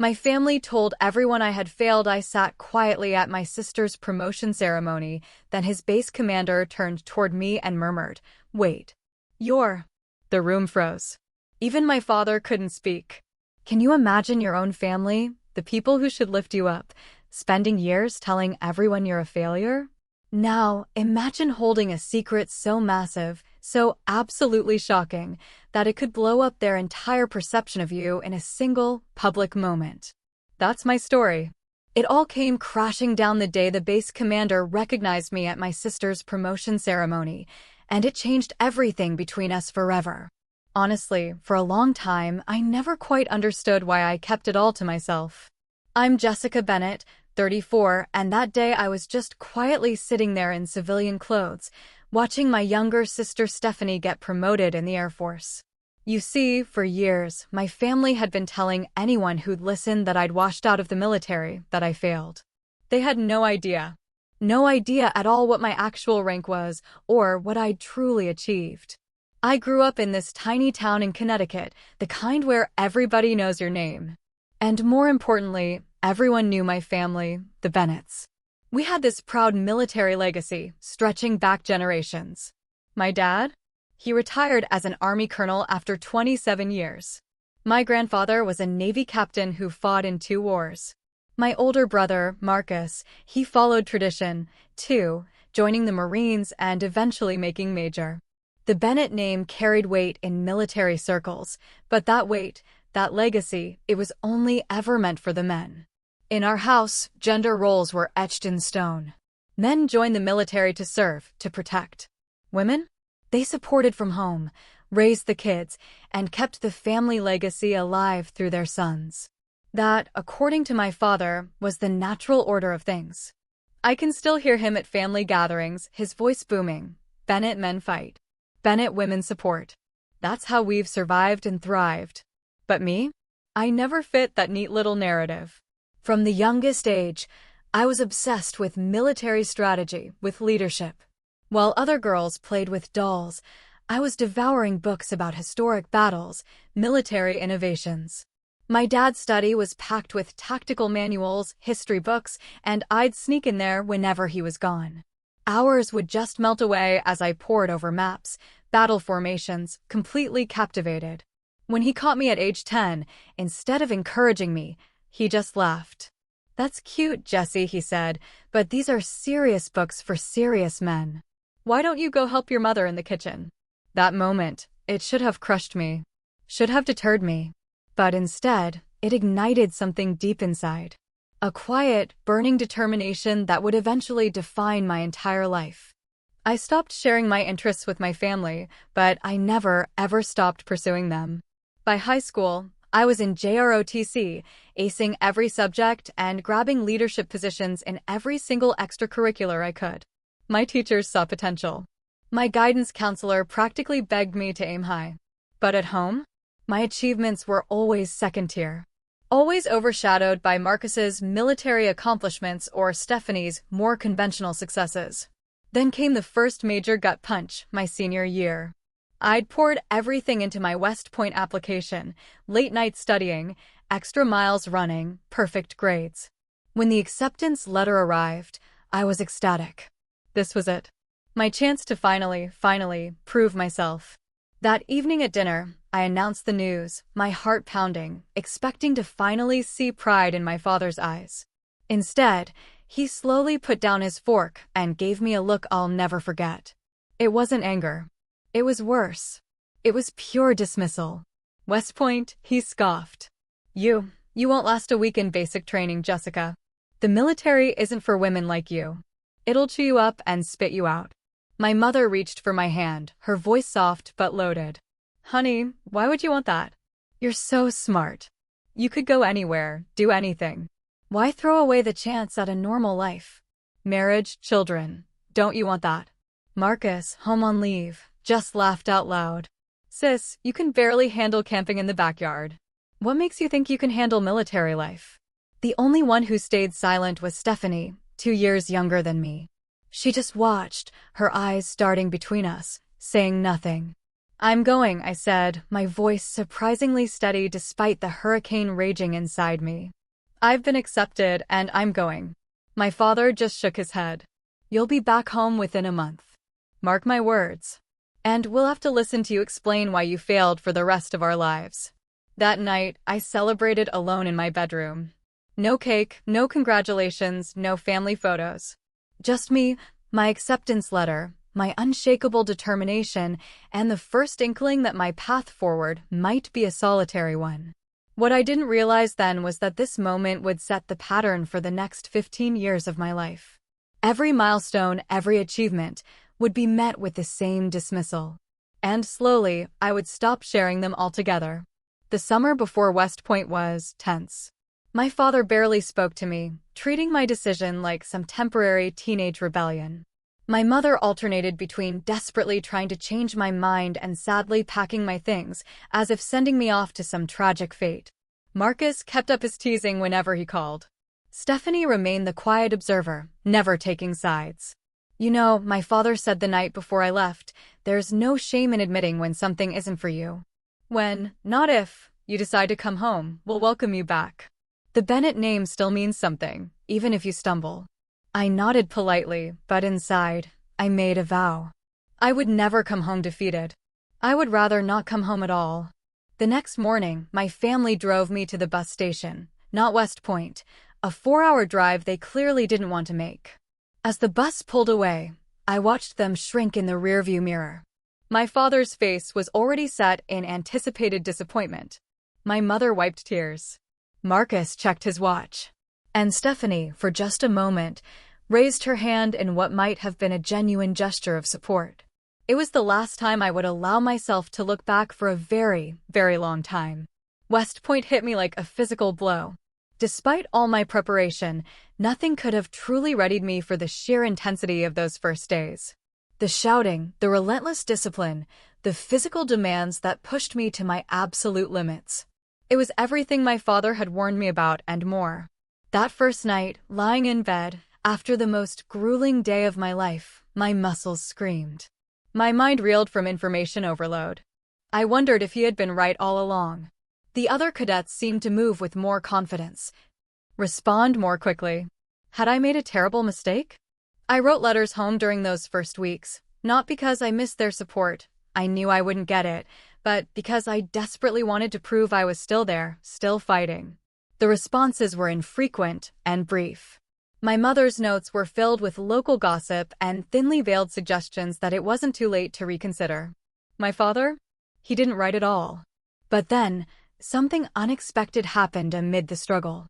My family told everyone I had failed. I sat quietly at my sister's promotion ceremony. Then his base commander turned toward me and murmured, "Wait. You're—" The room froze. Even my father couldn't speak. Can you imagine your own family, the people who should lift you up, spending years telling everyone you're a failure? Now, imagine holding a secret so massive, so absolutely shocking, that it could blow up their entire perception of you in a single, public moment. That's my story. It all came crashing down the day the base commander recognized me at my sister's promotion ceremony, and it changed everything between us forever. Honestly, for a long time, I never quite understood why I kept it all to myself. I'm Jessica Bennett, 34, and that day I was just quietly sitting there in civilian clothes, watching my younger sister Stephanie get promoted in the Air Force. You see, for years, my family had been telling anyone who'd listen that I'd washed out of the military, that I failed. They had no idea. No idea at all what my actual rank was, or what I'd truly achieved. I grew up in this tiny town in Connecticut, the kind where everybody knows your name. And more importantly, everyone knew my family, the Bennetts. We had this proud military legacy, stretching back generations. My dad? He retired as an Army colonel after 27 years. My grandfather was a Navy captain who fought in 2 wars. My older brother, Marcus, he followed tradition, too, joining the Marines and eventually making major. The Bennett name carried weight in military circles, but that weight, that legacy, it was only ever meant for the men. In our house, gender roles were etched in stone. Men joined the military to serve, to protect. Women? They supported from home, raised the kids, and kept the family legacy alive through their sons. That, according to my father, was the natural order of things. I can still hear him at family gatherings, his voice booming. Bennett men fight. Bennett women support. That's how we've survived and thrived. But me? I never fit that neat little narrative. From the youngest age, I was obsessed with military strategy, with leadership. While other girls played with dolls, I was devouring books about historic battles, military innovations. My dad's study was packed with tactical manuals, history books, and I'd sneak in there whenever he was gone. Hours would just melt away as I pored over maps, battle formations, completely captivated. When he caught me at age 10, instead of encouraging me, he just laughed. "That's cute, Jessie," he said, "but these are serious books for serious men. Why don't you go help your mother in the kitchen?" That moment, it should have crushed me, should have deterred me. But instead, it ignited something deep inside. A quiet, burning determination that would eventually define my entire life. I stopped sharing my interests with my family, but I never, ever stopped pursuing them. By high school, I was in JROTC, acing every subject and grabbing leadership positions in every single extracurricular I could. My teachers saw potential. My guidance counselor practically begged me to aim high. But at home, my achievements were always second tier. Always overshadowed by Marcus's military accomplishments or Stephanie's more conventional successes. Then came the first major gut punch, my senior year. I'd poured everything into my West Point application, late night studying, extra miles running, perfect grades. When the acceptance letter arrived, I was ecstatic. This was it. My chance to finally prove myself. That evening at dinner, I announced the news, my heart pounding, expecting to finally see pride in my father's eyes. Instead, he slowly put down his fork and gave me a look I'll never forget. It wasn't anger. It was worse. It was pure dismissal. "West Point," he scoffed. You won't last a week in basic training, Jessica. The military isn't for women like you. It'll chew you up and spit you out." My mother reached for my hand, her voice soft but loaded. "Honey, why would you want that? You're so smart. You could go anywhere, do anything. Why throw away the chance at a normal life? Marriage, children. Don't you want that?" Marcus, home on leave, just laughed out loud. "Sis, you can barely handle camping in the backyard. What makes you think you can handle military life?" The only one who stayed silent was Stephanie, 2 years younger than me. She just watched, her eyes darting between us, saying nothing. I'm going, I said, my voice surprisingly steady despite the hurricane raging inside me. I've been accepted, and I'm going. My father just shook his head. You'll be back home within a month. Mark my words. And we'll have to listen to you explain why you failed for the rest of our lives. That night, I celebrated alone in my bedroom. No cake, no congratulations, no family photos. Just me, my acceptance letter, my unshakable determination, and the first inkling that my path forward might be a solitary one. What I didn't realize then was that this moment would set the pattern for the next 15 years of my life. Every milestone, every achievement, would be met with the same dismissal. And slowly, I would stop sharing them altogether. The summer before West Point was tense. My father barely spoke to me, treating my decision like some temporary teenage rebellion. My mother alternated between desperately trying to change my mind and sadly packing my things, as if sending me off to some tragic fate. Marcus kept up his teasing whenever he called. Stephanie remained the quiet observer, never taking sides. You know, my father said the night before I left, there's no shame in admitting when something isn't for you. When, not if, you decide to come home, we'll welcome you back. The Bennett name still means something, even if you stumble. I nodded politely, but inside, I made a vow. I would never come home defeated. I would rather not come home at all. The next morning, my family drove me to the bus station, not West Point, a 4-hour drive they clearly didn't want to make. As the bus pulled away, I watched them shrink in the rearview mirror. My father's face was already set in anticipated disappointment. My mother wiped tears. Marcus checked his watch. And Stephanie, for just a moment, raised her hand in what might have been a genuine gesture of support. It was the last time I would allow myself to look back for a very, very long time. West Point hit me like a physical blow. Despite all my preparation, nothing could have truly readied me for the sheer intensity of those first days. The shouting, the relentless discipline, the physical demands that pushed me to my absolute limits. It was everything my father had warned me about and more. That first night, lying in bed, after the most grueling day of my life, my muscles screamed. My mind reeled from information overload. I wondered if he had been right all along. The other cadets seemed to move with more confidence, respond more quickly. Had I made a terrible mistake? I wrote letters home during those first weeks, not because I missed their support, I knew I wouldn't get it, but because I desperately wanted to prove I was still there, still fighting. The responses were infrequent and brief. My mother's notes were filled with local gossip and thinly veiled suggestions that it wasn't too late to reconsider. My father? He didn't write at all. But then, something unexpected happened amid the struggle.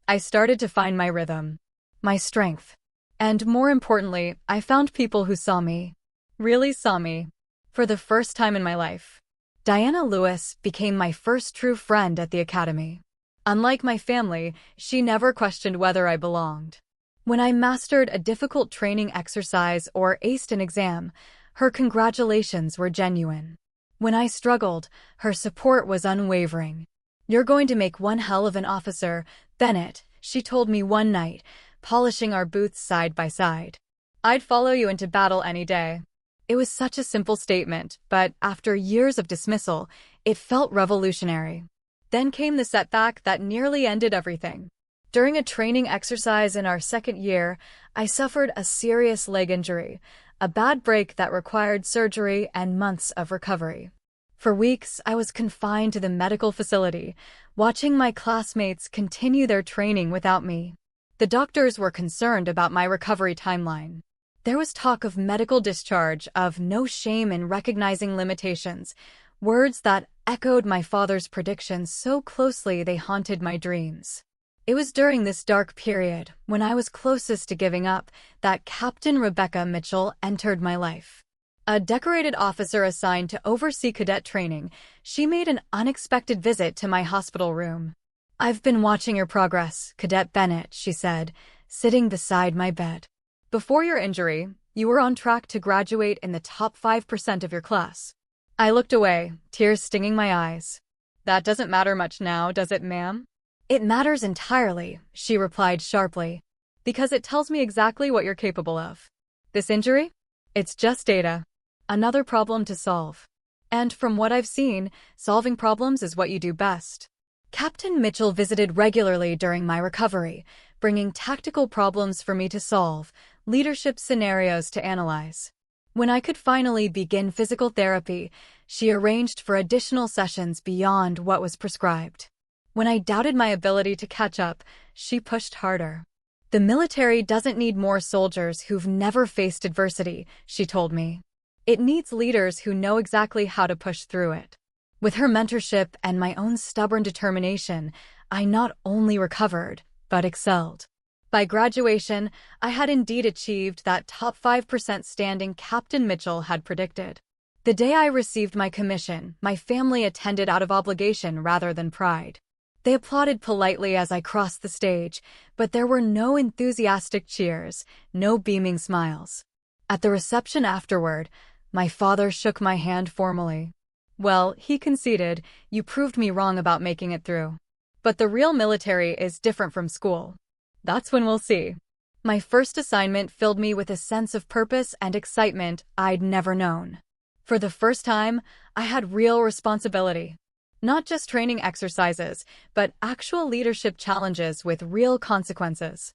I started to find my rhythm, my strength. And more importantly, I found people who saw me. Really saw me. For the first time in my life. Diana Lewis became my first true friend at the academy. Unlike my family, she never questioned whether I belonged. When I mastered a difficult training exercise or aced an exam, her congratulations were genuine. When I struggled, her support was unwavering. You're going to make one hell of an officer, Bennett, she told me one night, polishing our boots side by side. I'd follow you into battle any day. It was such a simple statement, but after years of dismissal, it felt revolutionary. Then came the setback that nearly ended everything. During a training exercise in our second year, I suffered a serious leg injury, a bad break that required surgery and months of recovery. For weeks, I was confined to the medical facility, watching my classmates continue their training without me. The doctors were concerned about my recovery timeline. There was talk of medical discharge, of no shame in recognizing limitations, words that echoed my father's predictions so closely they haunted my dreams. It was during this dark period, when I was closest to giving up, that Captain Rebecca Mitchell entered my life. A decorated officer assigned to oversee cadet training, she made an unexpected visit to my hospital room. "I've been watching your progress, Cadet Bennett," she said, sitting beside my bed. "Before your injury, you were on track to graduate in the top 5% of your class." I looked away, tears stinging my eyes. "That doesn't matter much now, does it, ma'am?" "It matters entirely," she replied sharply. "Because it tells me exactly what you're capable of. This injury? It's just data. Another problem to solve." And from what I've seen, solving problems is what you do best. Captain Mitchell visited regularly during my recovery, bringing tactical problems for me to solve, leadership scenarios to analyze. When I could finally begin physical therapy, she arranged for additional sessions beyond what was prescribed. When I doubted my ability to catch up, she pushed harder. The military doesn't need more soldiers who've never faced adversity, she told me. It needs leaders who know exactly how to push through it. With her mentorship and my own stubborn determination, I not only recovered, but excelled. By graduation, I had indeed achieved that top 5% standing Captain Mitchell had predicted. The day I received my commission, my family attended out of obligation rather than pride. They applauded politely as I crossed the stage, but there were no enthusiastic cheers, no beaming smiles. At the reception afterward, my father shook my hand formally. Well, he conceded, you proved me wrong about making it through. But the real military is different from school. That's when we'll see. My first assignment filled me with a sense of purpose and excitement I'd never known. For the first time, I had real responsibility. Not just training exercises, but actual leadership challenges with real consequences.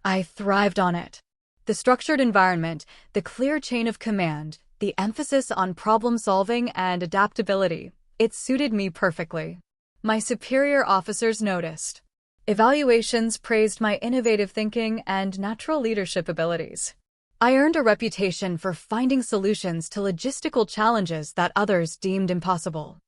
I thrived on it. The structured environment, the clear chain of command, the emphasis on problem-solving and adaptability, it suited me perfectly. My superior officers noticed. Evaluations praised my innovative thinking and natural leadership abilities. I earned a reputation for finding solutions to logistical challenges that others deemed impossible.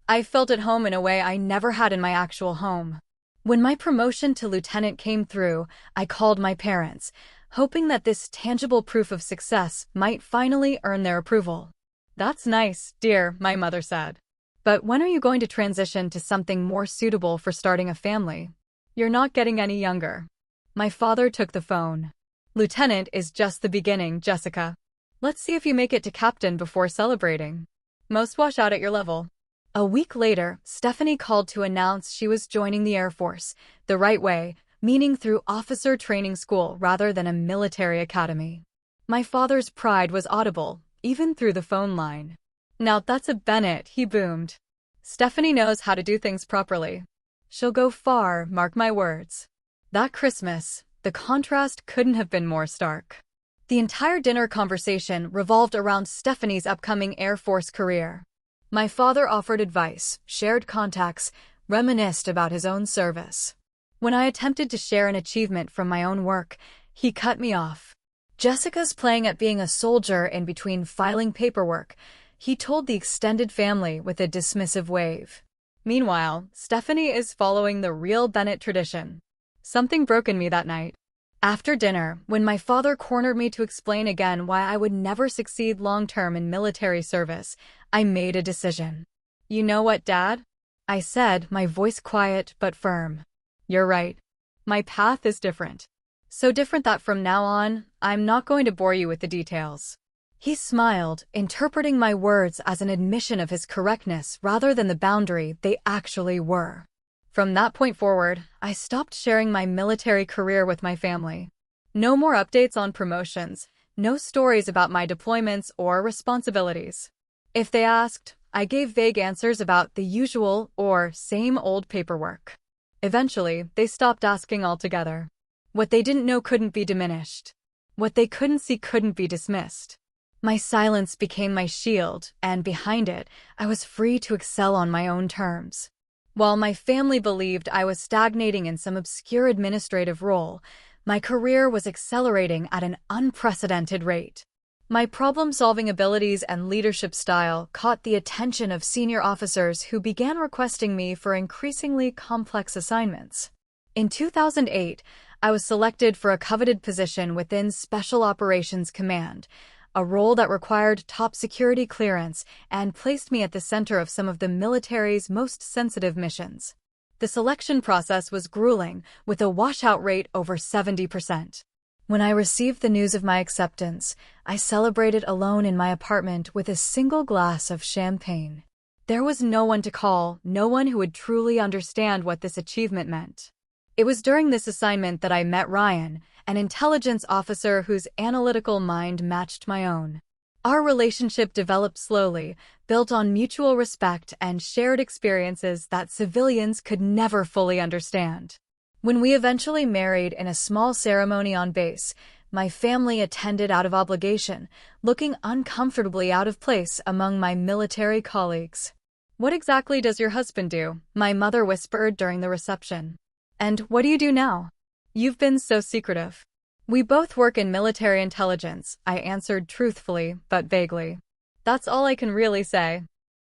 I felt at home in a way I never had in my actual home. When my promotion to lieutenant came through, I called my parents, hoping that this tangible proof of success might finally earn their approval. That's nice, dear, my mother said. But when are you going to transition to something more suitable for starting a family? You're not getting any younger. My father took the phone. Lieutenant is just the beginning, Jessica. Let's see if you make it to captain before celebrating. Most wash out at your level. A week later, Stephanie called to announce she was joining the Air Force, the right way, meaning through officer training school rather than a military academy. My father's pride was audible, even through the phone line. Now that's a Bennett, he boomed. Stephanie knows how to do things properly. She'll go far, mark my words. That Christmas, the contrast couldn't have been more stark. The entire dinner conversation revolved around Stephanie's upcoming Air Force career. My father offered advice, shared contacts, reminisced about his own service. When I attempted to share an achievement from my own work, he cut me off. Jessica's playing at being a soldier in between filing paperwork, he told the extended family with a dismissive wave. Meanwhile, Stephanie is following the real Bennett tradition. Something broke in me that night. After dinner, when my father cornered me to explain again why I would never succeed long-term in military service, I made a decision. You know what, Dad? I said, my voice quiet but firm. You're right. My path is different. So different that from now on, I'm not going to bore you with the details. He smiled, interpreting my words as an admission of his correctness rather than the boundary they actually were. From that point forward, I stopped sharing my military career with my family. No more updates on promotions, no stories about my deployments or responsibilities. If they asked, I gave vague answers about the usual or same old paperwork. Eventually, they stopped asking altogether. What they didn't know couldn't be diminished. What they couldn't see couldn't be dismissed. My silence became my shield, and behind it, I was free to excel on my own terms. While my family believed I was stagnating in some obscure administrative role, my career was accelerating at an unprecedented rate. My problem-solving abilities and leadership style caught the attention of senior officers who began requesting me for increasingly complex assignments. In 2008, I was selected for a coveted position within Special Operations Command, a role that required top security clearance and placed me at the center of some of the military's most sensitive missions. The selection process was grueling, with a washout rate over 70%. When I received the news of my acceptance, I celebrated alone in my apartment with a single glass of champagne. There was no one to call, no one who would truly understand what this achievement meant. It was during this assignment that I met Ryan, an intelligence officer whose analytical mind matched my own. Our relationship developed slowly, built on mutual respect and shared experiences that civilians could never fully understand. When we eventually married in a small ceremony on base, my family attended out of obligation, looking uncomfortably out of place among my military colleagues. "What exactly does your husband do?" my mother whispered during the reception. "And what do you do now? You've been so secretive." "We both work in military intelligence," I answered truthfully but vaguely. That's all I can really say.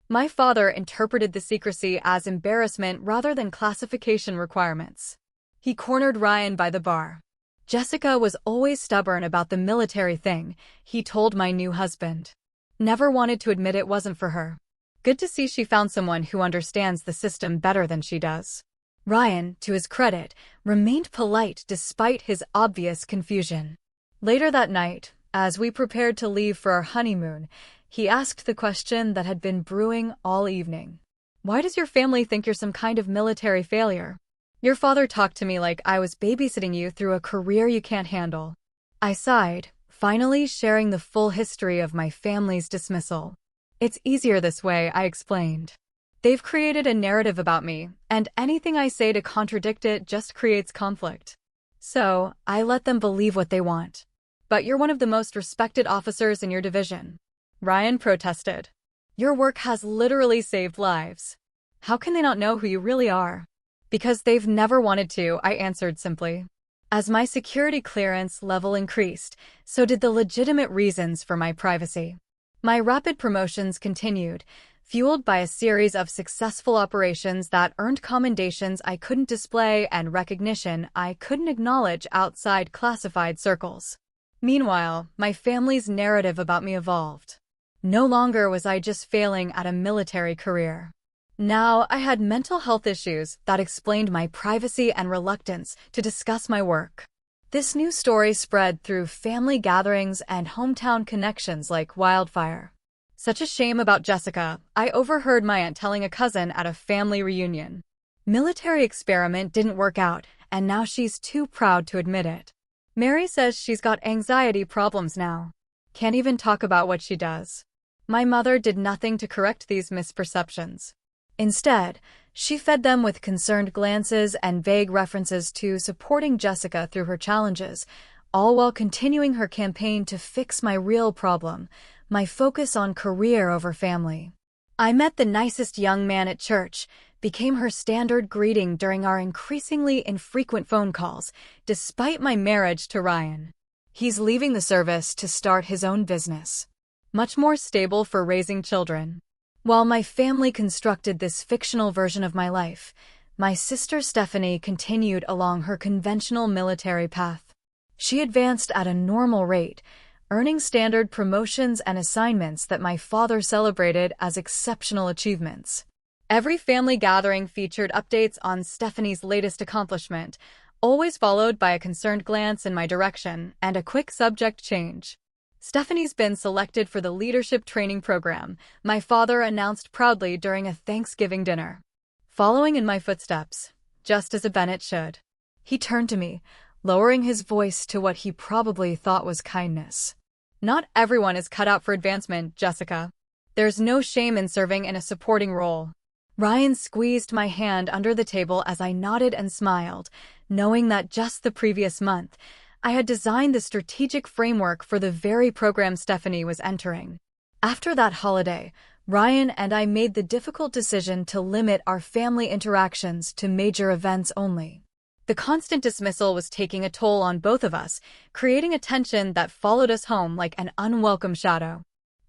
My father interpreted the secrecy as embarrassment rather than classification requirements. He cornered Ryan by the bar. "Jessica was always stubborn about the military thing," he told my new husband. "Never wanted to admit it wasn't for her. Good to see she found someone who understands the system better than she does." Ryan, to his credit, remained polite despite his obvious confusion. Later that night, as we prepared to leave for our honeymoon, he asked the question that had been brewing all evening. "Why does your family think you're some kind of military failure? Your father talked to me like I was babysitting you through a career you can't handle." I sighed, finally sharing the full history of my family's dismissal. "It's easier this way," I explained. "They've created a narrative about me, and anything I say to contradict it just creates conflict. So, I let them believe what they want." "But you're one of the most respected officers in your division," Ryan protested. "Your work has literally saved lives. How can they not know who you really are?" "Because they've never wanted to," I answered simply. As my security clearance level increased, so did the legitimate reasons for my privacy. My rapid promotions continued, fueled by a series of successful operations that earned commendations I couldn't display and recognition I couldn't acknowledge outside classified circles. Meanwhile, my family's narrative about me evolved. No longer was I just failing at a military career. Now I had mental health issues that explained my privacy and reluctance to discuss my work. This new story spread through family gatherings and hometown connections like wildfire. "Such a shame about Jessica," I overheard my aunt telling a cousin at a family reunion. "Military experiment didn't work out, and now she's too proud to admit it. Mary says she's got anxiety problems now. Can't even talk about what she does." My mother did nothing to correct these misperceptions. Instead, she fed them with concerned glances and vague references to supporting Jessica through her challenges, all while continuing her campaign to fix my real problem, my focus on career over family. "I met the nicest young man at church," became her standard greeting during our increasingly infrequent phone calls, despite my marriage to Ryan. "He's leaving the service to start his own business. Much more stable for raising children." While my family constructed this fictional version of my life, my sister Stephanie continued along her conventional military path. She advanced at a normal rate, earning standard promotions and assignments that my father celebrated as exceptional achievements. Every family gathering featured updates on Stephanie's latest accomplishment, always followed by a concerned glance in my direction and a quick subject change. "Stephanie's been selected for the leadership training program," my father announced proudly during a Thanksgiving dinner. Following in my footsteps, just as a Bennett should. He turned to me, lowering his voice to what he probably thought was kindness. "Not everyone is cut out for advancement, Jessica. There's no shame in serving in a supporting role." Ryan squeezed my hand under the table as I nodded and smiled, knowing that just the previous month, I had designed the strategic framework for the very program Stephanie was entering. After that holiday, Ryan and I made the difficult decision to limit our family interactions to major events only. The constant dismissal was taking a toll on both of us, creating a tension that followed us home like an unwelcome shadow.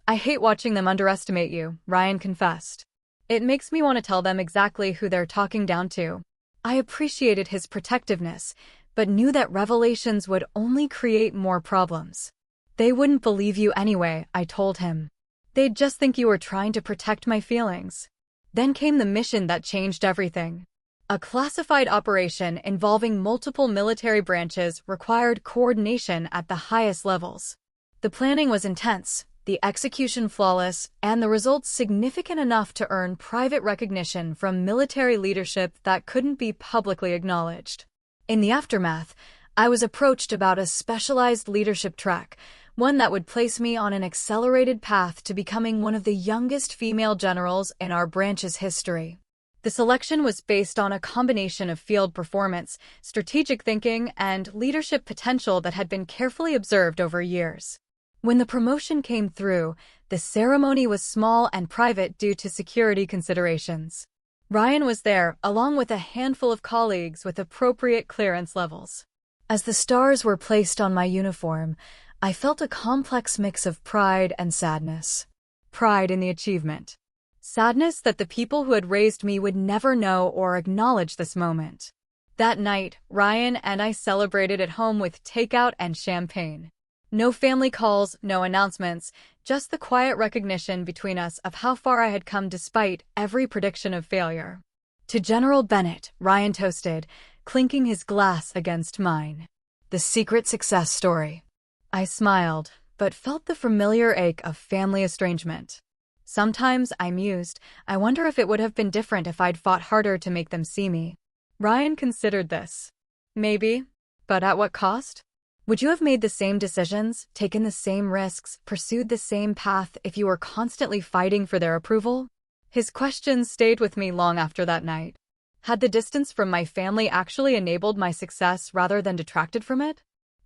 "I hate watching them underestimate you," Ryan confessed. "It makes me want to tell them exactly who they're talking down to." I appreciated his protectiveness, but knew that revelations would only create more problems. "They wouldn't believe you anyway," I told him. "They'd just think you were trying to protect my feelings." Then came the mission that changed everything. A classified operation involving multiple military branches required coordination at the highest levels. The planning was intense, the execution flawless, and the results significant enough to earn private recognition from military leadership that couldn't be publicly acknowledged. In the aftermath, I was approached about a specialized leadership track, one that would place me on an accelerated path to becoming one of the youngest female generals in our branch's history. The selection was based on a combination of field performance, strategic thinking, and leadership potential that had been carefully observed over years. When the promotion came through, the ceremony was small and private due to security considerations. Ryan was there, along with a handful of colleagues with appropriate clearance levels. As the stars were placed on my uniform, I felt a complex mix of pride and sadness. Pride in the achievement. Sadness that the people who had raised me would never know or acknowledge this moment. That night, Ryan and I celebrated at home with takeout and champagne. No family calls, no announcements, just the quiet recognition between us of how far I had come despite every prediction of failure. To General Bennett, Ryan toasted, clinking his glass against mine. The secret success story. I smiled, but felt the familiar ache of family estrangement. Sometimes, I mused, I wonder if it would have been different if I'd fought harder to make them see me. Ryan considered this. Maybe, but at what cost? Would you have made the same decisions, taken the same risks, pursued the same path if you were constantly fighting for their approval? His questions stayed with me long after that night. Had the distance from my family actually enabled my success rather than detracted from it?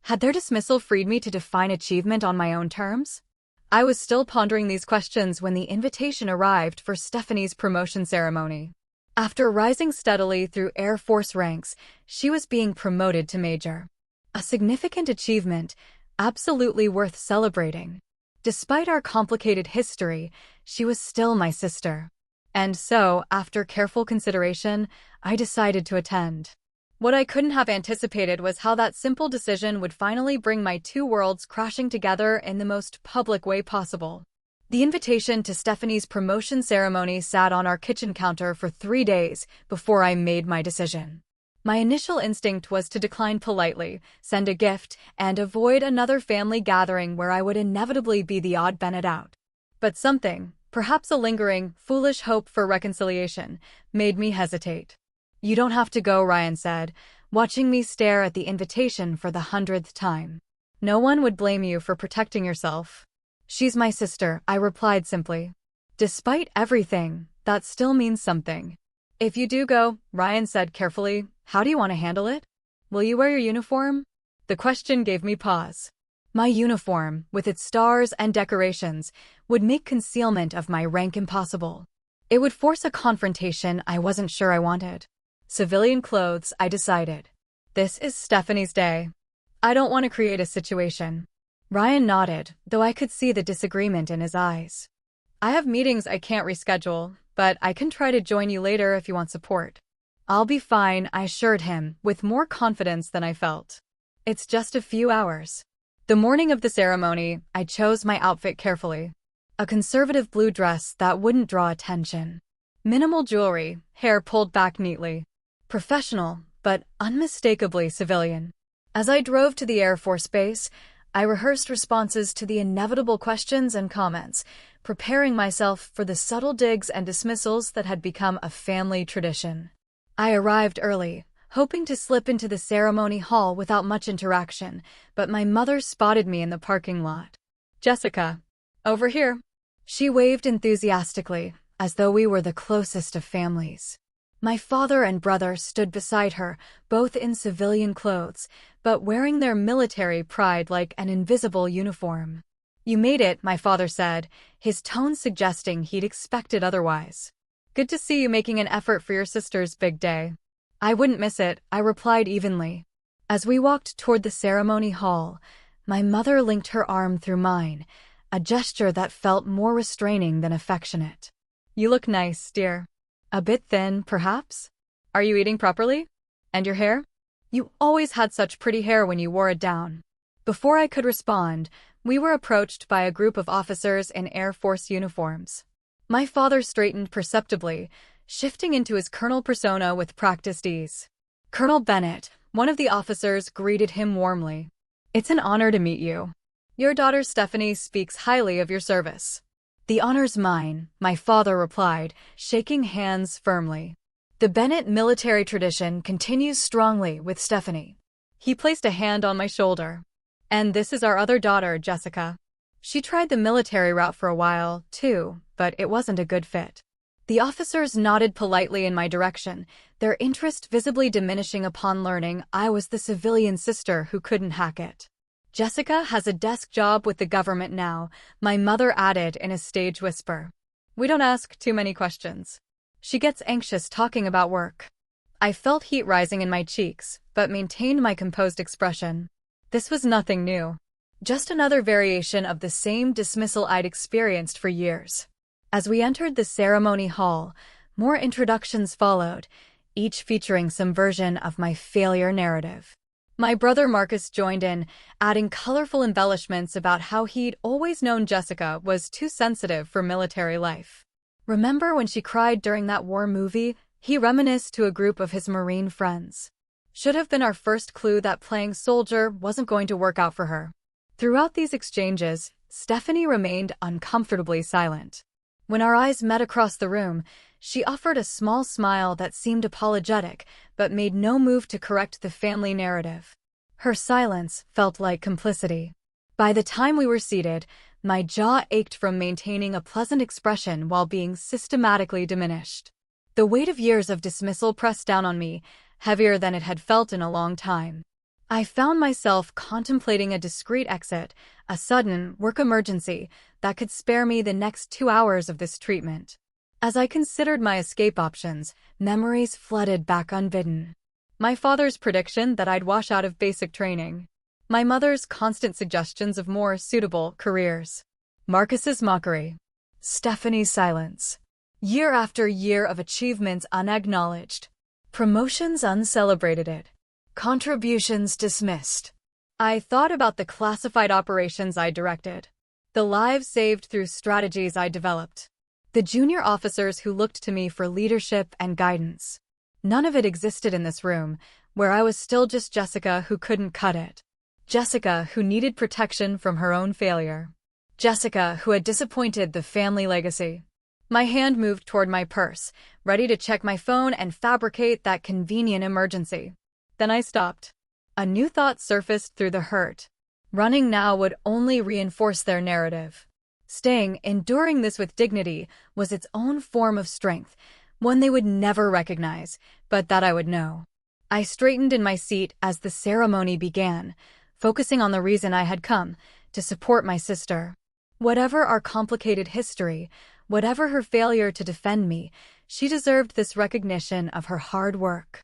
Had their dismissal freed me to define achievement on my own terms? I was still pondering these questions when the invitation arrived for Stephanie's promotion ceremony. After rising steadily through Air Force ranks, she was being promoted to major. A significant achievement, absolutely worth celebrating. Despite our complicated history, she was still my sister. And so, after careful consideration, I decided to attend. What I couldn't have anticipated was how that simple decision would finally bring my two worlds crashing together in the most public way possible. The invitation to Stephanie's promotion ceremony sat on our kitchen counter for 3 days before I made my decision. My initial instinct was to decline politely, send a gift, and avoid another family gathering where I would inevitably be the odd Bennett out. But something, perhaps a lingering, foolish hope for reconciliation, made me hesitate. You don't have to go, Ryan said, watching me stare at the invitation for the 100th time. No one would blame you for protecting yourself. She's my sister, I replied simply. Despite everything, that still means something. If you do go, Ryan said carefully, how do you want to handle it? Will you wear your uniform? The question gave me pause. My uniform, with its stars and decorations, would make concealment of my rank impossible. It would force a confrontation I wasn't sure I wanted. Civilian clothes, I decided. This is Stephanie's day. I don't want to create a situation. Ryan nodded, though I could see the disagreement in his eyes. I have meetings I can't reschedule, but I can try to join you later if you want support. I'll be fine, I assured him, with more confidence than I felt. It's just a few hours. The morning of the ceremony, I chose my outfit carefully. A conservative blue dress that wouldn't draw attention. Minimal jewelry, hair pulled back neatly. Professional, but unmistakably civilian. As I drove to the Air Force Base, I rehearsed responses to the inevitable questions and comments, preparing myself for the subtle digs and dismissals that had become a family tradition. I arrived early, hoping to slip into the ceremony hall without much interaction, but my mother spotted me in the parking lot. Jessica, over here. She waved enthusiastically, as though we were the closest of families. My father and brother stood beside her, both in civilian clothes, but wearing their military pride like an invisible uniform. You made it, my father said, his tone suggesting he'd expected otherwise. Good to see you making an effort for your sister's big day. I wouldn't miss it, I replied evenly. As we walked toward the ceremony hall, my mother linked her arm through mine, a gesture that felt more restraining than affectionate. You look nice, dear. A bit thin, perhaps? Are you eating properly? And your hair? You always had such pretty hair when you wore it down. Before I could respond, we were approached by a group of officers in Air Force uniforms. My father straightened perceptibly, shifting into his colonel persona with practiced ease. Colonel Bennett, one of the officers, greeted him warmly. It's an honor to meet you. Your daughter Stephanie speaks highly of your service. The honor's mine, my father replied, shaking hands firmly. The Bennett military tradition continues strongly with Stephanie. He placed a hand on my shoulder. And this is our other daughter, Jessica. She tried the military route for a while, too, but it wasn't a good fit. The officers nodded politely in my direction, their interest visibly diminishing upon learning I was the civilian sister who couldn't hack it. Jessica has a desk job with the government now, my mother added in a stage whisper. We don't ask too many questions. She gets anxious talking about work. I felt heat rising in my cheeks, but maintained my composed expression. This was nothing new. Just another variation of the same dismissal I'd experienced for years. As we entered the ceremony hall, more introductions followed, each featuring some version of my failure narrative. My brother Marcus joined in, adding colorful embellishments about how he'd always known Jessica was too sensitive for military life. Remember when she cried during that war movie? He reminisced to a group of his Marine friends. Should have been our first clue that playing soldier wasn't going to work out for her. Throughout these exchanges, Stephanie remained uncomfortably silent. When our eyes met across the room, she offered a small smile that seemed apologetic, but made no move to correct the family narrative. Her silence felt like complicity. By the time we were seated, my jaw ached from maintaining a pleasant expression while being systematically diminished. The weight of years of dismissal pressed down on me, heavier than it had felt in a long time. I found myself contemplating a discreet exit, a sudden work emergency that could spare me the next 2 hours of this treatment. As I considered my escape options, memories flooded back unbidden. My father's prediction that I'd wash out of basic training. My mother's constant suggestions of more suitable careers. Marcus's mockery. Stephanie's silence. Year after year of achievements unacknowledged. Promotions uncelebrated. Contributions dismissed. I thought about the classified operations I directed. The lives saved through strategies I developed. The junior officers who looked to me for leadership and guidance. None of it existed in this room, where I was still just Jessica who couldn't cut it. Jessica who needed protection from her own failure. Jessica who had disappointed the family legacy. My hand moved toward my purse, ready to check my phone and fabricate that convenient emergency. Then I stopped. A new thought surfaced through the hurt. Running now would only reinforce their narrative. Staying, enduring this with dignity, was its own form of strength, one they would never recognize, but that I would know. I straightened in my seat as the ceremony began, focusing on the reason I had come, to support my sister. Whatever our complicated history, whatever her failure to defend me, she deserved this recognition of her hard work.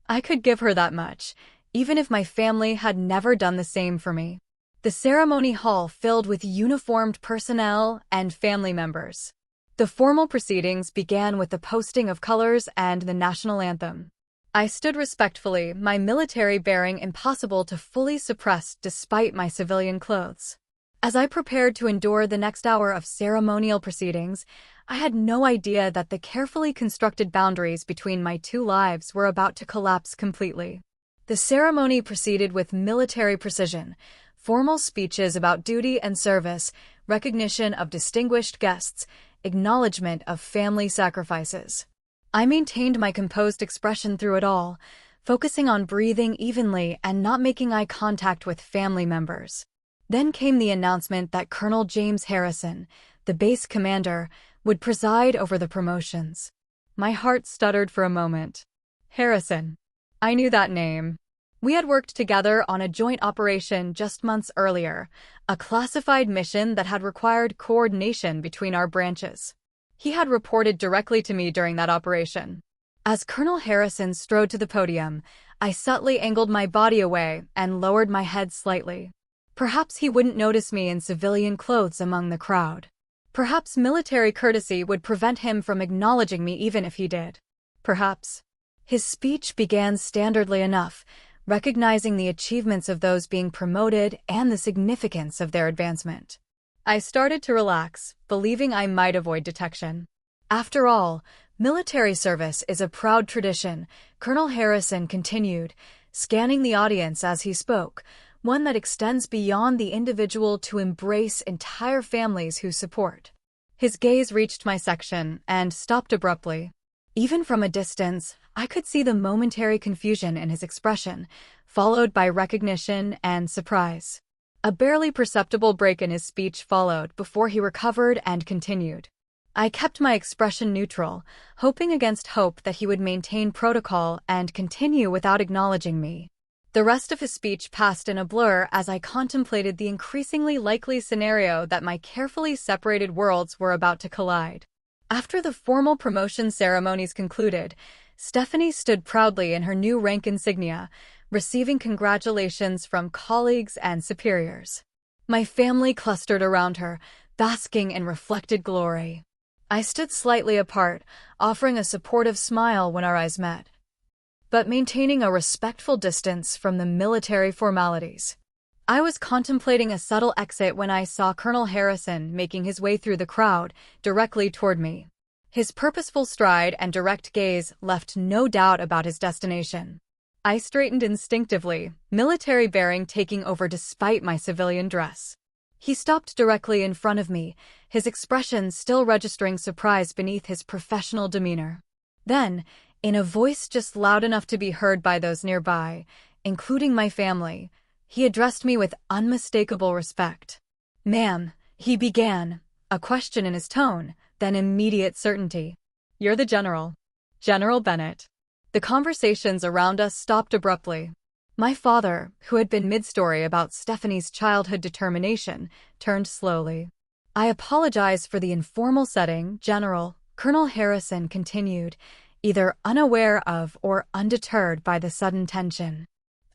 I could give her that much, even if my family had never done the same for me. The ceremony hall filled with uniformed personnel and family members. The formal proceedings began with the posting of colors and the national anthem. I stood respectfully, my military bearing impossible to fully suppress despite my civilian clothes. As I prepared to endure the next hour of ceremonial proceedings, I had no idea that the carefully constructed boundaries between my two lives were about to collapse completely. The ceremony proceeded with military precision, formal speeches about duty and service, recognition of distinguished guests, acknowledgement of family sacrifices. I maintained my composed expression through it all, focusing on breathing evenly and not making eye contact with family members. Then came the announcement that Colonel James Harrison, the base commander, would preside over the promotions. My heart stuttered for a moment. Harrison. I knew that name. We had worked together on a joint operation just months earlier, a classified mission that had required coordination between our branches. He had reported directly to me during that operation. As Colonel Harrison strode to the podium, I subtly angled my body away and lowered my head slightly. Perhaps he wouldn't notice me in civilian clothes among the crowd. Perhaps military courtesy would prevent him from acknowledging me even if he did. Perhaps. His speech began standardly enough, recognizing the achievements of those being promoted and the significance of their advancement. I started to relax, believing I might avoid detection. After all, military service is a proud tradition, Colonel Harrison continued, scanning the audience as he spoke, one that extends beyond the individual to embrace entire families who support. His gaze reached my section and stopped abruptly. Even from a distance, I could see the momentary confusion in his expression, followed by recognition and surprise. A barely perceptible break in his speech followed before he recovered and continued. I kept my expression neutral, hoping against hope that he would maintain protocol and continue without acknowledging me. The rest of his speech passed in a blur as I contemplated the increasingly likely scenario that my carefully separated worlds were about to collide. After the formal promotion ceremonies concluded, Stephanie stood proudly in her new rank insignia, receiving congratulations from colleagues and superiors. My family clustered around her, basking in reflected glory. I stood slightly apart, offering a supportive smile when our eyes met, but maintaining a respectful distance from the military formalities. I was contemplating a subtle exit when I saw Colonel Harrison making his way through the crowd, directly toward me. His purposeful stride and direct gaze left no doubt about his destination. I straightened instinctively, military bearing taking over despite my civilian dress. He stopped directly in front of me, his expression still registering surprise beneath his professional demeanor. Then, in a voice just loud enough to be heard by those nearby, including my family, he addressed me with unmistakable respect. "Ma'am," he began, a question in his tone, then immediate certainty. "You're the General. General Bennett." The conversations around us stopped abruptly. My father, who had been mid-story about Stephanie's childhood determination, turned slowly. "I apologize for the informal setting, General," Colonel Harrison continued, either unaware of or undeterred by the sudden tension.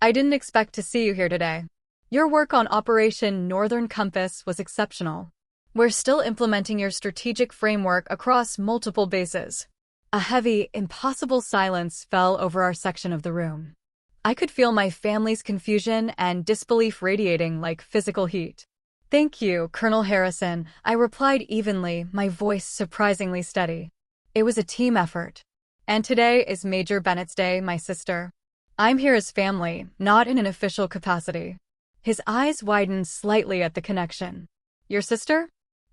"I didn't expect to see you here today. Your work on Operation Northern Compass was exceptional. We're still implementing your strategic framework across multiple bases." A heavy, impossible silence fell over our section of the room. I could feel my family's confusion and disbelief radiating like physical heat. "Thank you, Colonel Harrison," I replied evenly, my voice surprisingly steady. "It was a team effort. And today is Major Bennett's day, my sister. I'm here as family, not in an official capacity." His eyes widened slightly at the connection. "Your sister?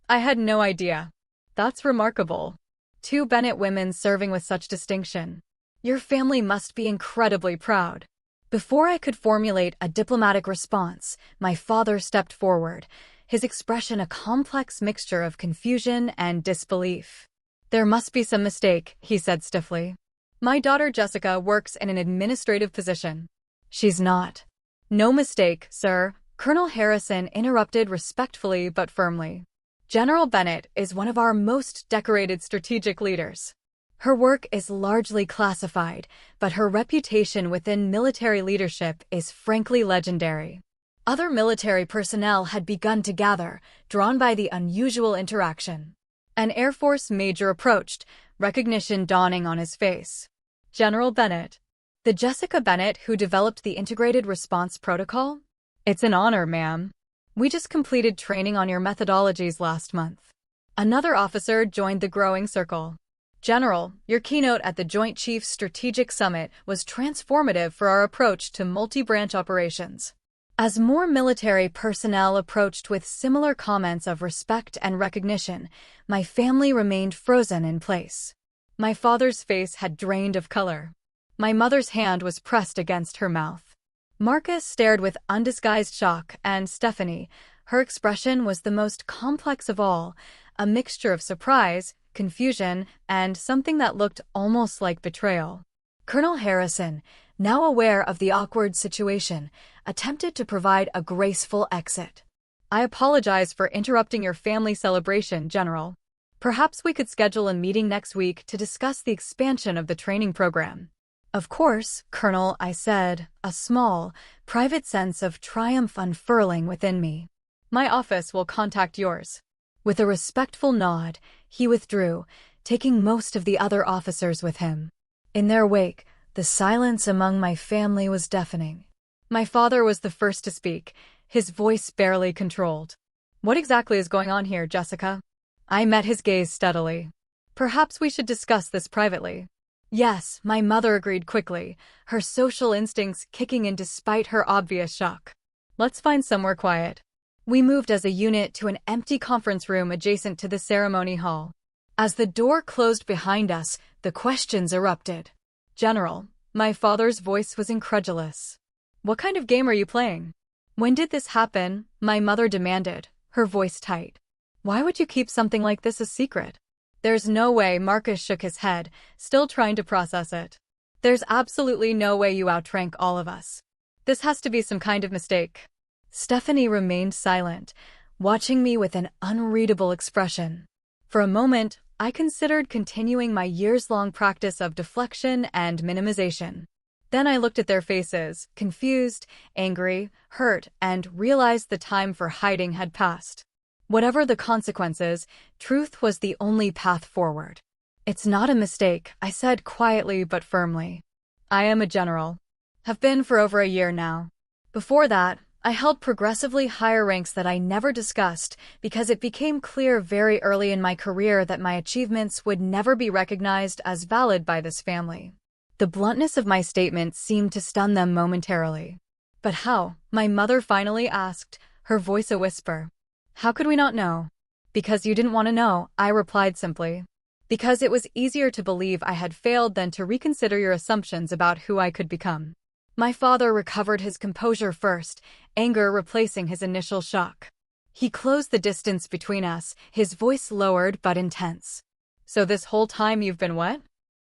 I had no idea. That's remarkable. 2 Bennett women serving with such distinction. Your family must be incredibly proud." Before I could formulate a diplomatic response, my father stepped forward, his expression a complex mixture of confusion and disbelief. "There must be some mistake," he said stiffly. "My daughter Jessica works in an administrative position." "She's not." "No mistake, sir," Colonel Harrison interrupted respectfully but firmly. "General Bennett is one of our most decorated strategic leaders. Her work is largely classified, but her reputation within military leadership is frankly legendary." Other military personnel had begun to gather, drawn by the unusual interaction. An Air Force major approached, recognition dawning on his face. "General Bennett. The Jessica Bennett who developed the Integrated Response Protocol? It's an honor, ma'am. We just completed training on your methodologies last month." Another officer joined the growing circle. "General, your keynote at the Joint Chiefs Strategic Summit was transformative for our approach to multi-branch operations." As more military personnel approached with similar comments of respect and recognition, my family remained frozen in place. My father's face had drained of color. My mother's hand was pressed against her mouth. Marcus stared with undisguised shock, and Stephanie, her expression was the most complex of all, a mixture of surprise, confusion, and something that looked almost like betrayal. Colonel Harrison, now aware of the awkward situation, attempted to provide a graceful exit. "I apologize for interrupting your family celebration, General. Perhaps we could schedule a meeting next week to discuss the expansion of the training program." "Of course, Colonel," I said, a small, private sense of triumph unfurling within me. "My office will contact yours." With a respectful nod, he withdrew, taking most of the other officers with him. In their wake, the silence among my family was deafening. My father was the first to speak, his voice barely controlled. "What exactly is going on here, Jessica?" I met his gaze steadily. "Perhaps we should discuss this privately." "Yes," my mother agreed quickly, her social instincts kicking in despite her obvious shock. "Let's find somewhere quiet." We moved as a unit to an empty conference room adjacent to the ceremony hall. As the door closed behind us, the questions erupted. "General," my father's voice was incredulous. "What kind of game are you playing?" When did this happen? My mother demanded, her voice tight. Why would you keep something like this a secret? There's no way. Marcus shook his head, still trying to process it. There's absolutely no way you outrank all of us. This has to be some kind of mistake. Stephanie remained silent, watching me with an unreadable expression. For a moment, I considered continuing my years-long practice of deflection and minimization. Then I looked at their faces, confused, angry, hurt, and realized the time for hiding had passed. Whatever the consequences, truth was the only path forward. It's not a mistake, I said quietly but firmly. I am a general. Have been for over a year now. Before that, I held progressively higher ranks that I never discussed because it became clear very early in my career that my achievements would never be recognized as valid by this family. The bluntness of my statement seemed to stun them momentarily. But how? My mother finally asked, her voice a whisper. How could we not know? Because you didn't want to know, I replied simply. Because it was easier to believe I had failed than to reconsider your assumptions about who I could become. My father recovered his composure first, anger replacing his initial shock. He closed the distance between us, his voice lowered but intense. So this whole time you've been what?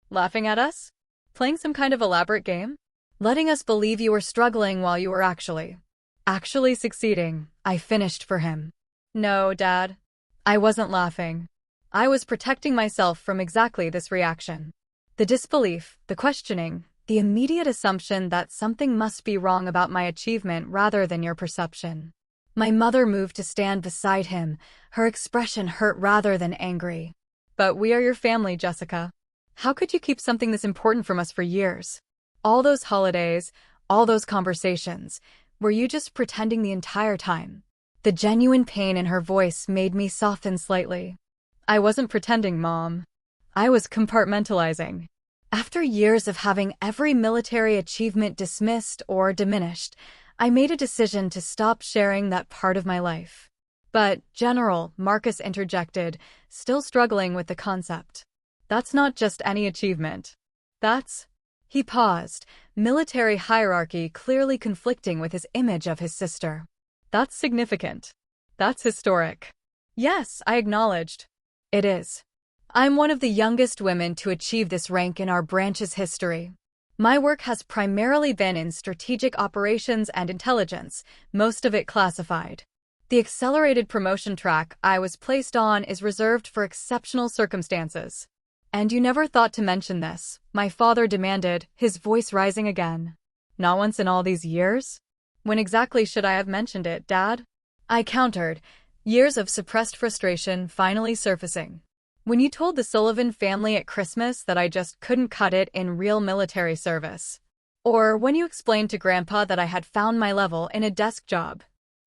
Laughing at us? Playing some kind of elaborate game? Letting us believe you were struggling while you were actually succeeding, I finished for him. No, Dad. I wasn't laughing. I was protecting myself from exactly this reaction. The disbelief, the questioning, the immediate assumption that something must be wrong about my achievement rather than your perception. My mother moved to stand beside him, her expression hurt rather than angry. But we are your family, Jessica. How could you keep something this important from us for years? All those holidays, all those conversations, were you just pretending the entire time? The genuine pain in her voice made me soften slightly. I wasn't pretending, Mom. I was compartmentalizing. After years of having every military achievement dismissed or diminished, I made a decision to stop sharing that part of my life. But, General, Marcus interjected, still struggling with the concept. That's not just any achievement. That's... He paused, military hierarchy clearly conflicting with his image of his sister. That's significant. That's historic. Yes, I acknowledged. It is. I'm one of the youngest women to achieve this rank in our branch's history. My work has primarily been in strategic operations and intelligence, most of it classified. The accelerated promotion track I was placed on is reserved for exceptional circumstances. And you never thought to mention this, my father demanded, his voice rising again. Not once in all these years? When exactly should I have mentioned it, Dad? I countered, years of suppressed frustration finally surfacing. When you told the Sullivan family at Christmas that I just couldn't cut it in real military service. Or when you explained to Grandpa that I had found my level in a desk job.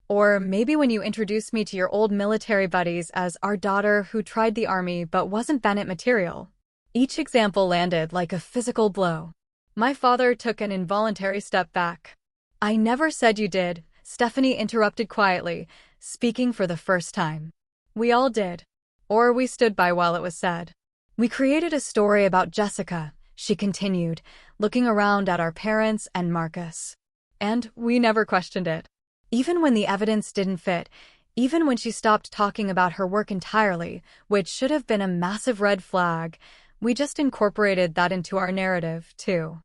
Or maybe when you introduced me to your old military buddies as our daughter who tried the army but wasn't Bennett material. Each example landed like a physical blow. My father took an involuntary step back. I never said you did, Stephanie interrupted quietly, speaking for the first time. We all did. Or we stood by while it was said. We created a story about Jessica, she continued, looking around at our parents and Marcus. And we never questioned it. Even when the evidence didn't fit, even when she stopped talking about her work entirely, which should have been a massive red flag, we just incorporated that into our narrative, too.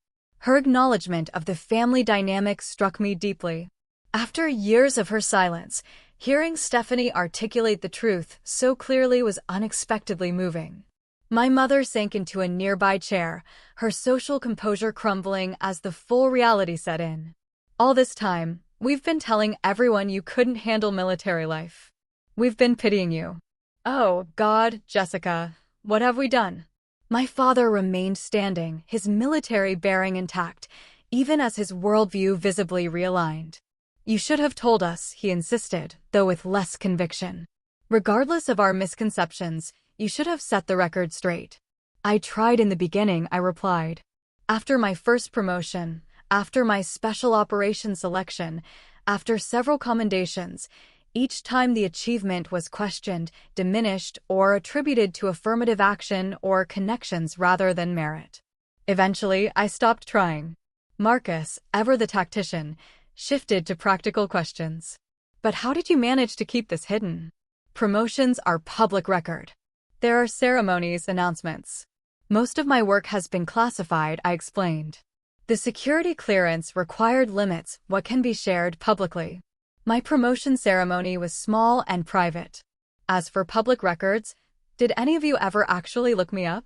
Her acknowledgement of the family dynamic struck me deeply. After years of her silence, hearing Stephanie articulate the truth so clearly was unexpectedly moving. My mother sank into a nearby chair, her social composure crumbling as the full reality set in. All this time, we've been telling everyone you couldn't handle military life. We've been pitying you. Oh, God, Jessica, what have we done? My father remained standing, his military bearing intact, even as his worldview visibly realigned. You should have told us, he insisted, though with less conviction. Regardless of our misconceptions, you should have set the record straight. I tried in the beginning, I replied. After my first promotion, after my special operations selection, after several commendations, each time the achievement was questioned, diminished, or attributed to affirmative action or connections rather than merit. Eventually, I stopped trying. Marcus, ever the tactician, shifted to practical questions. But how did you manage to keep this hidden? Promotions are public record. There are ceremonies, announcements. Most of my work has been classified, I explained. The security clearance required limits what can be shared publicly. My promotion ceremony was small and private. As for public records, did any of you ever actually look me up?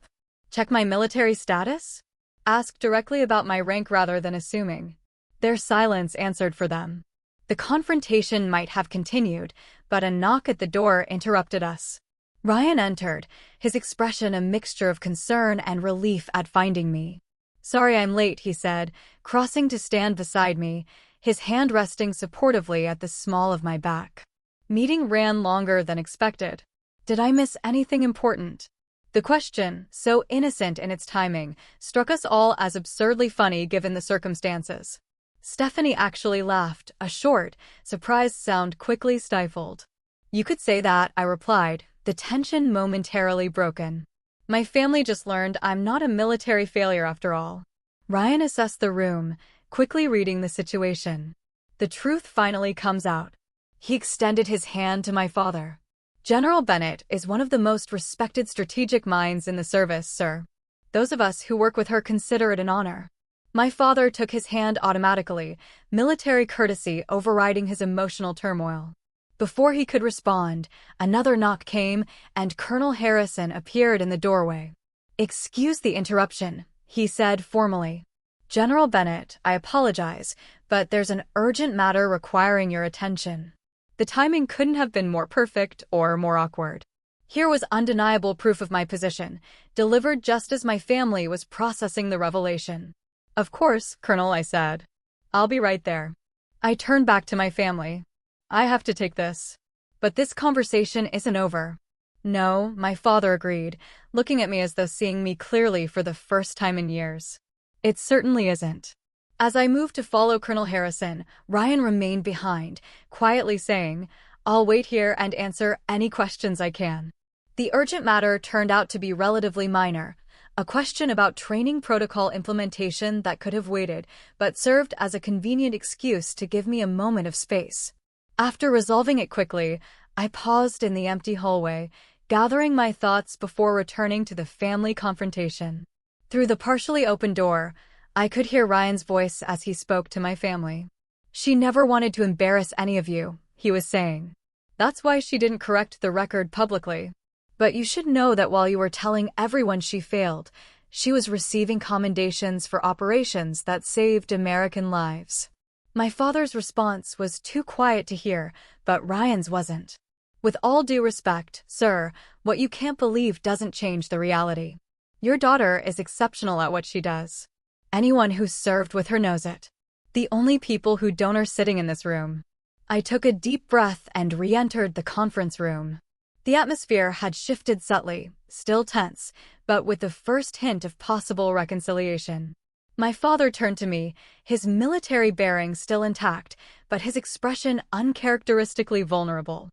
Check my military status? Ask directly about my rank rather than assuming. Their silence answered for them. The confrontation might have continued, but a knock at the door interrupted us. Ryan entered, his expression a mixture of concern and relief at finding me. "Sorry I'm late," he said, crossing to stand beside me, his hand resting supportively at the small of my back. Meeting ran longer than expected. Did I miss anything important? The question, so innocent in its timing, struck us all as absurdly funny given the circumstances. Stephanie actually laughed, a short, surprised sound quickly stifled. "You could say that," I replied, the tension momentarily broken. "My family just learned I'm not a military failure after all." Ryan assessed the room, quickly reading the situation. The truth finally comes out. He extended his hand to my father. "General Bennett is one of the most respected strategic minds in the service, sir. Those of us who work with her consider it an honor." My father took his hand automatically, military courtesy overriding his emotional turmoil. Before he could respond, another knock came, and Colonel Harrison appeared in the doorway. "Excuse the interruption," he said formally. "General Bennett, I apologize, but there's an urgent matter requiring your attention." The timing couldn't have been more perfect or more awkward. Here was undeniable proof of my position, delivered just as my family was processing the revelation. "Of course, Colonel," I said. "I'll be right there." I turned back to my family. "I have to take this. But this conversation isn't over." "No," my father agreed, looking at me as though seeing me clearly for the first time in years. "It certainly isn't." As I moved to follow Colonel Harrison, Ryan remained behind, quietly saying, "I'll wait here and answer any questions I can." The urgent matter turned out to be relatively minor, a question about training protocol implementation that could have waited, but served as a convenient excuse to give me a moment of space. After resolving it quickly, I paused in the empty hallway, gathering my thoughts before returning to the family confrontation. Through the partially open door, I could hear Ryan's voice as he spoke to my family. "She never wanted to embarrass any of you," he was saying. "That's why she didn't correct the record publicly. But you should know that while you were telling everyone she failed, she was receiving commendations for operations that saved American lives." My father's response was too quiet to hear, but Ryan's wasn't. "With all due respect, sir, what you can't believe doesn't change the reality. Your daughter is exceptional at what she does. Anyone who's served with her knows it. The only people who don't are sitting in this room." I took a deep breath and re-entered the conference room. The atmosphere had shifted subtly, still tense, but with the first hint of possible reconciliation. My father turned to me, his military bearing still intact, but his expression uncharacteristically vulnerable.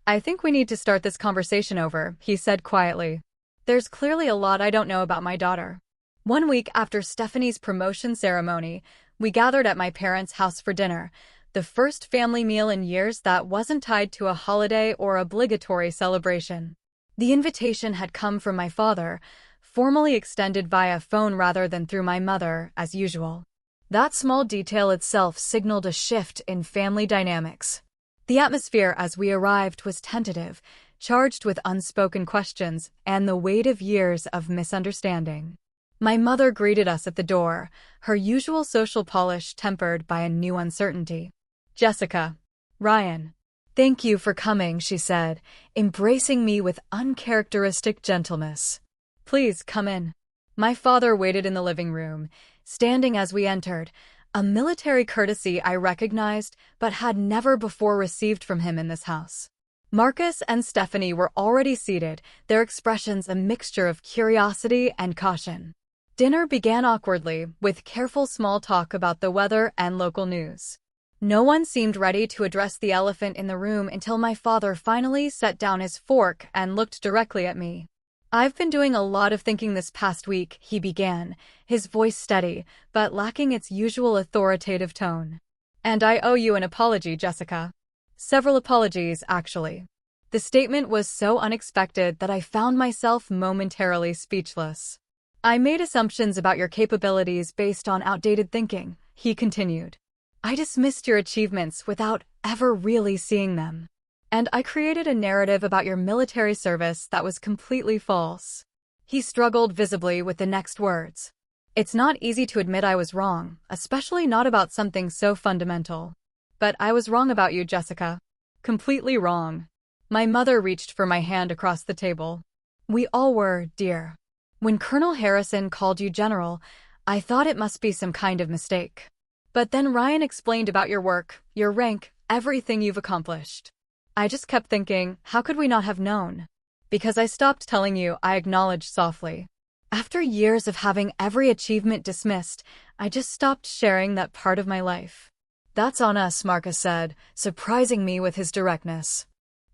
"I think we need to start this conversation over," he said quietly. "There's clearly a lot I don't know about my daughter." 1 week after Stephanie's promotion ceremony, we gathered at my parents' house for dinner, the first family meal in years that wasn't tied to a holiday or obligatory celebration. The invitation had come from my father, formally extended via phone rather than through my mother, as usual. That small detail itself signaled a shift in family dynamics. The atmosphere as we arrived was tentative, charged with unspoken questions and the weight of years of misunderstanding. My mother greeted us at the door, her usual social polish tempered by a new uncertainty. "Jessica. Ryan. Thank you for coming," she said, embracing me with uncharacteristic gentleness. "Please come in." My father waited in the living room, standing as we entered, a military courtesy I recognized but had never before received from him in this house. Marcus and Stephanie were already seated, their expressions a mixture of curiosity and caution. Dinner began awkwardly, with careful small talk about the weather and local news. No one seemed ready to address the elephant in the room until my father finally set down his fork and looked directly at me. "I've been doing a lot of thinking this past week," he began, his voice steady, but lacking its usual authoritative tone. And I owe you an apology, Jessica. Several apologies, actually. The statement was so unexpected that I found myself momentarily speechless. I made assumptions about your capabilities based on outdated thinking, he continued. I dismissed your achievements without ever really seeing them. And I created a narrative about your military service that was completely false. He struggled visibly with the next words. It's not easy to admit I was wrong, especially not about something so fundamental. But I was wrong about you, Jessica. Completely wrong. My mother reached for my hand across the table. We all were, dear. When Colonel Harrison called you General, I thought it must be some kind of mistake. But then Ryan explained about your work, your rank, everything you've accomplished. I just kept thinking, how could we not have known? Because I stopped telling you, I acknowledged softly. After years of having every achievement dismissed, I just stopped sharing that part of my life. That's on us, Marcus said, surprising me with his directness.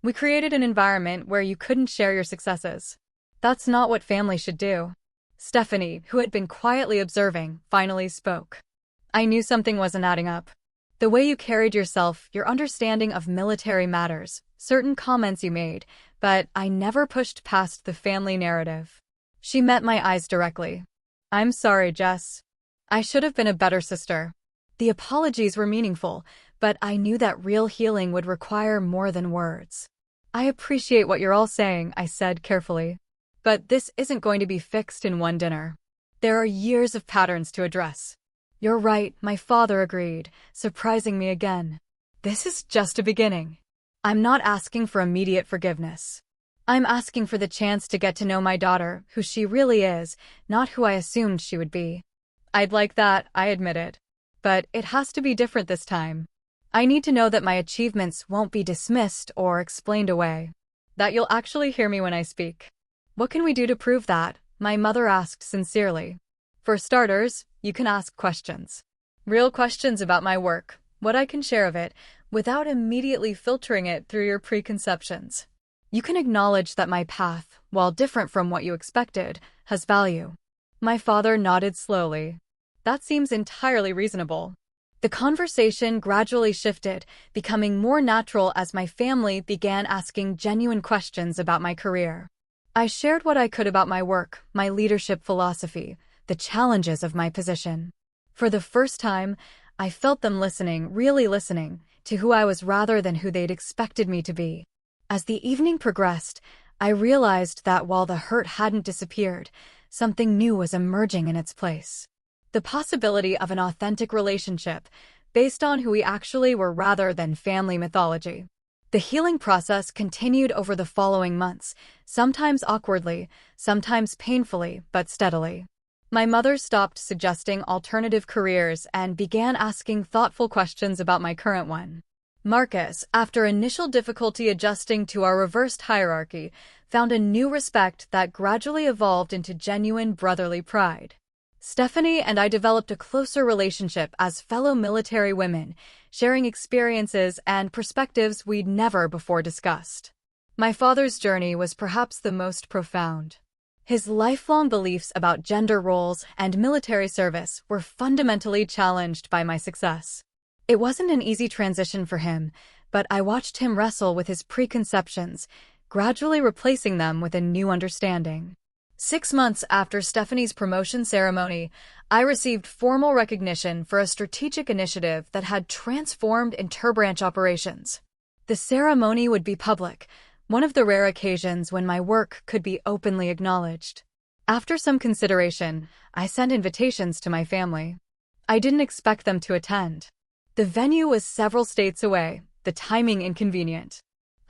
We created an environment where you couldn't share your successes. That's not what family should do. Stephanie, who had been quietly observing, finally spoke. I knew something wasn't adding up. The way you carried yourself, your understanding of military matters, certain comments you made, but I never pushed past the family narrative. She met my eyes directly. I'm sorry, Jess. I should have been a better sister. The apologies were meaningful, but I knew that real healing would require more than words. I appreciate what you're all saying, I said carefully. But this isn't going to be fixed in one dinner. There are years of patterns to address. You're right, my father agreed, surprising me again. This is just a beginning. I'm not asking for immediate forgiveness. I'm asking for the chance to get to know my daughter, who she really is, not who I assumed she would be. I'd like that, I admitted. But it has to be different this time. I need to know that my achievements won't be dismissed or explained away. That you'll actually hear me when I speak. What can we do to prove that? My mother asked sincerely. For starters, you can ask questions. Real questions about my work, what I can share of it, without immediately filtering it through your preconceptions. You can acknowledge that my path, while different from what you expected, has value. My father nodded slowly. That seems entirely reasonable. The conversation gradually shifted, becoming more natural as my family began asking genuine questions about my career. I shared what I could about my work, my leadership philosophy, the challenges of my position. For the first time, I felt them listening, really listening, to who I was rather than who they'd expected me to be. As the evening progressed, I realized that while the hurt hadn't disappeared, something new was emerging in its place. The possibility of an authentic relationship, based on who we actually were rather than family mythology. The healing process continued over the following months, sometimes awkwardly, sometimes painfully, but steadily. My mother stopped suggesting alternative careers and began asking thoughtful questions about my current one. Marcus, after initial difficulty adjusting to our reversed hierarchy, found a new respect that gradually evolved into genuine brotherly pride. Stephanie and I developed a closer relationship as fellow military women, sharing experiences and perspectives we'd never before discussed. My father's journey was perhaps the most profound. His lifelong beliefs about gender roles and military service were fundamentally challenged by my success. It wasn't an easy transition for him, but I watched him wrestle with his preconceptions, gradually replacing them with a new understanding. 6 months after Stephanie's promotion ceremony, I received formal recognition for a strategic initiative that had transformed interbranch operations. The ceremony would be public, one of the rare occasions when my work could be openly acknowledged. After some consideration, I sent invitations to my family. I didn't expect them to attend. The venue was several states away, the timing inconvenient.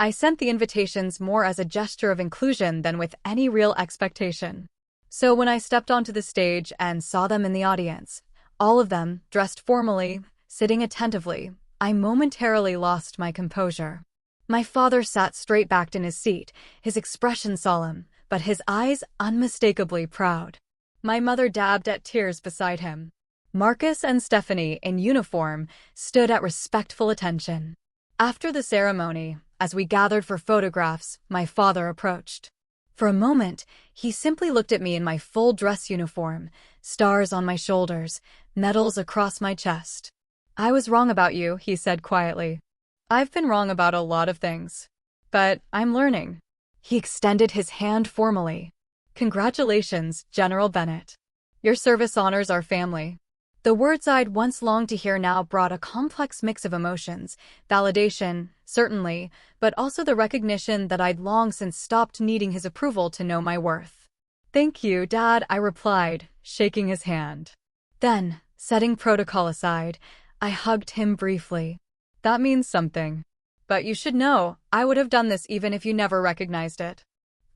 I sent the invitations more as a gesture of inclusion than with any real expectation. So when I stepped onto the stage and saw them in the audience, all of them, dressed formally, sitting attentively, I momentarily lost my composure. My father sat straight-backed in his seat, his expression solemn, but his eyes unmistakably proud. My mother dabbed at tears beside him. Marcus and Stephanie, in uniform, stood at respectful attention. After the ceremony, as we gathered for photographs, my father approached. For a moment, he simply looked at me in my full dress uniform, stars on my shoulders, medals across my chest. I was wrong about you, he said quietly. I've been wrong about a lot of things. But I'm learning. He extended his hand formally. Congratulations, General Bennett. Your service honors our family. The words I'd once longed to hear now brought a complex mix of emotions, validation, certainly, but also the recognition that I'd long since stopped needing his approval to know my worth. Thank you, Dad, I replied, shaking his hand. Then, setting protocol aside, I hugged him briefly. That means something. But you should know, I would have done this even if you never recognized it.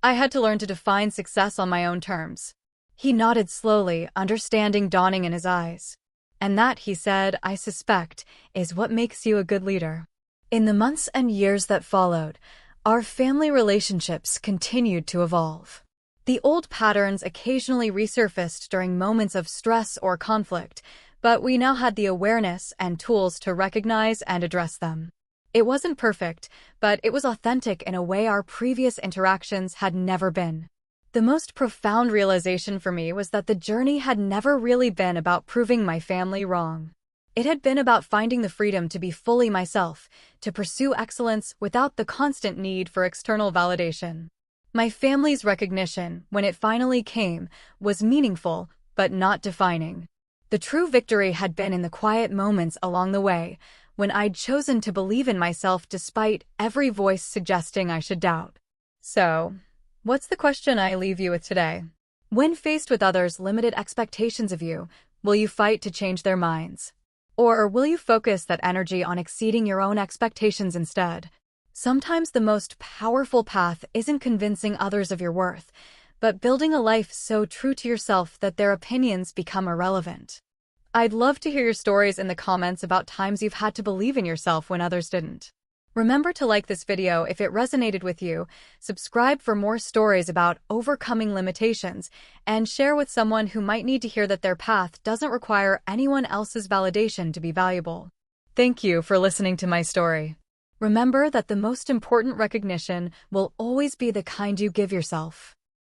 I had to learn to define success on my own terms. He nodded slowly, understanding dawning in his eyes. And that, he said, I suspect, is what makes you a good leader. In the months and years that followed, our family relationships continued to evolve. The old patterns occasionally resurfaced during moments of stress or conflict, but we now had the awareness and tools to recognize and address them. It wasn't perfect, but it was authentic in a way our previous interactions had never been. The most profound realization for me was that the journey had never really been about proving my family wrong. It had been about finding the freedom to be fully myself, to pursue excellence without the constant need for external validation. My family's recognition, when it finally came, was meaningful, but not defining. The true victory had been in the quiet moments along the way, when I'd chosen to believe in myself despite every voice suggesting I should doubt. So, what's the question I leave you with today? When faced with others' limited expectations of you, will you fight to change their minds? Or will you focus that energy on exceeding your own expectations instead? Sometimes the most powerful path isn't convincing others of your worth, but building a life so true to yourself that their opinions become irrelevant. I'd love to hear your stories in the comments about times you've had to believe in yourself when others didn't. Remember to like this video if it resonated with you, subscribe for more stories about overcoming limitations, and share with someone who might need to hear that their path doesn't require anyone else's validation to be valuable. Thank you for listening to my story. Remember that the most important recognition will always be the kind you give yourself.